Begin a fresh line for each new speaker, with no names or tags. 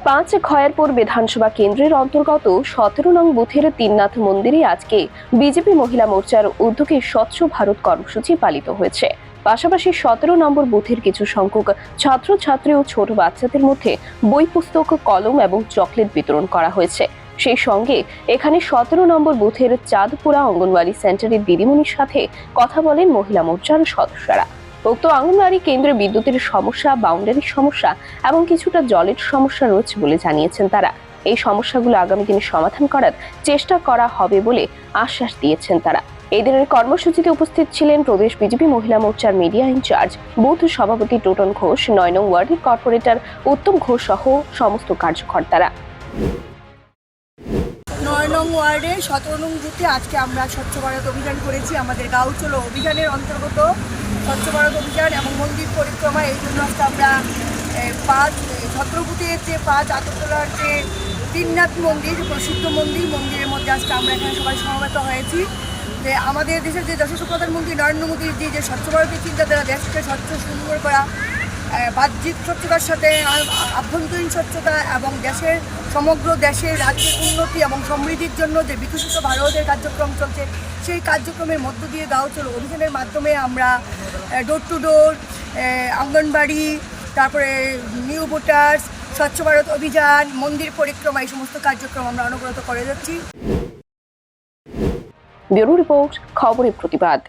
পাঁচ খয়েরপুর বিধানসভা কেন্দ্রের অন্তর্গত 17 নং বুথের তিননাথ মন্দিরে আজকে বিজেপি মহিলা মোর্চার উদ্যোগে স্বচ্ছ ভারত কর্মসূচি পালিত হয়েছে। পাশাপাশি 17 নম্বর বুথের কিছু সংখ্যক ছাত্রছাত্রী ও ছোট বাচ্চাদের মধ্যে বই, পুস্তক, কলম এবং চকলেট বিতরণ করা হয়েছে। সেই সঙ্গে এখানে 17 নম্বর বুথের চাঁদপুরা অঙ্গনওয়াড়ি সেন্টারের দিদিমণির সাথে কথা বলেন মহিলা মোর্চার সদস্যরা। উক্ত অঙ্গনওয়াড়ি কেন্দ্রে বিদ্যুতের সমস্যা, বাউন্ডারির সমস্যা এবং কিছুটা জলের সমস্যা রয়েছে বলে জানিয়েছেন তারা। এই সমস্যাগুলো আগামী দিনে সমাধান করার চেষ্টা করা হবে বলে আশ্বাস দিয়েছেন তারা। এই দিনের কর্মসূচিতে উপস্থিত ছিলেন প্রদেশ বিজেপি মহিলা মোর্চার মিডিয়া ইনচার্জ, বুথ সভাপতি টোটন ঘোষ, 9 নং ওয়ার্ডের কর্পোরেটর উত্তম ঘোষ সহ সমস্ত কার্যকর্তারা।
9 নং ওয়ার্ডে 17 নং বুথে আজকে আমরা স্বচ্ছ ভারত অভিযান করেছি। আমাদের গাঁও চলো অভিযানের অন্তর্গত স্বচ্ছ ভারত অভিযান এবং মন্দির পরিক্রমা। এই জন্য আজকে আমরা 17 বুথের যে 5 আগরতলার যে তিননাথ মন্দির, প্রসিদ্ধ মন্দিরের মধ্যে আজকে আমরা এখানে সবাই সমবেত হয়েছি। যে আমাদের দেশের যে যশস্বী প্রধানমন্ত্রী নরেন্দ্র মোদীর যে স্বচ্ছ ভারতের চিন্তাধারা, দেশকে স্বচ্ছ সুন্দর করা, বাহ্যিক স্বচ্ছতার সাথে আভ্যন্তরীণ স্বচ্ছতা এবং সমগ্র দেশের রাজ্যের উন্নতি এবং সমৃদ্ধির জন্য যে বিকশিত ভারতের কার্যক্রম চলছে, সেই কার্যক্রমের মধ্য দিয়ে গাঁও চলো অভিযানের মাধ্যমে আমরা ডোর টু ডোর, অঙ্গনবাড়ি, তারপরে নিউ ভোটার্স, স্বচ্ছ ভারত অভিযান, মন্দির পরিক্রমা, এই সমস্ত কার্যক্রম আমরা অনবরত করে যাচ্ছি।
ব্যুরো রিপোর্ট, খবরের প্রতিবাদ।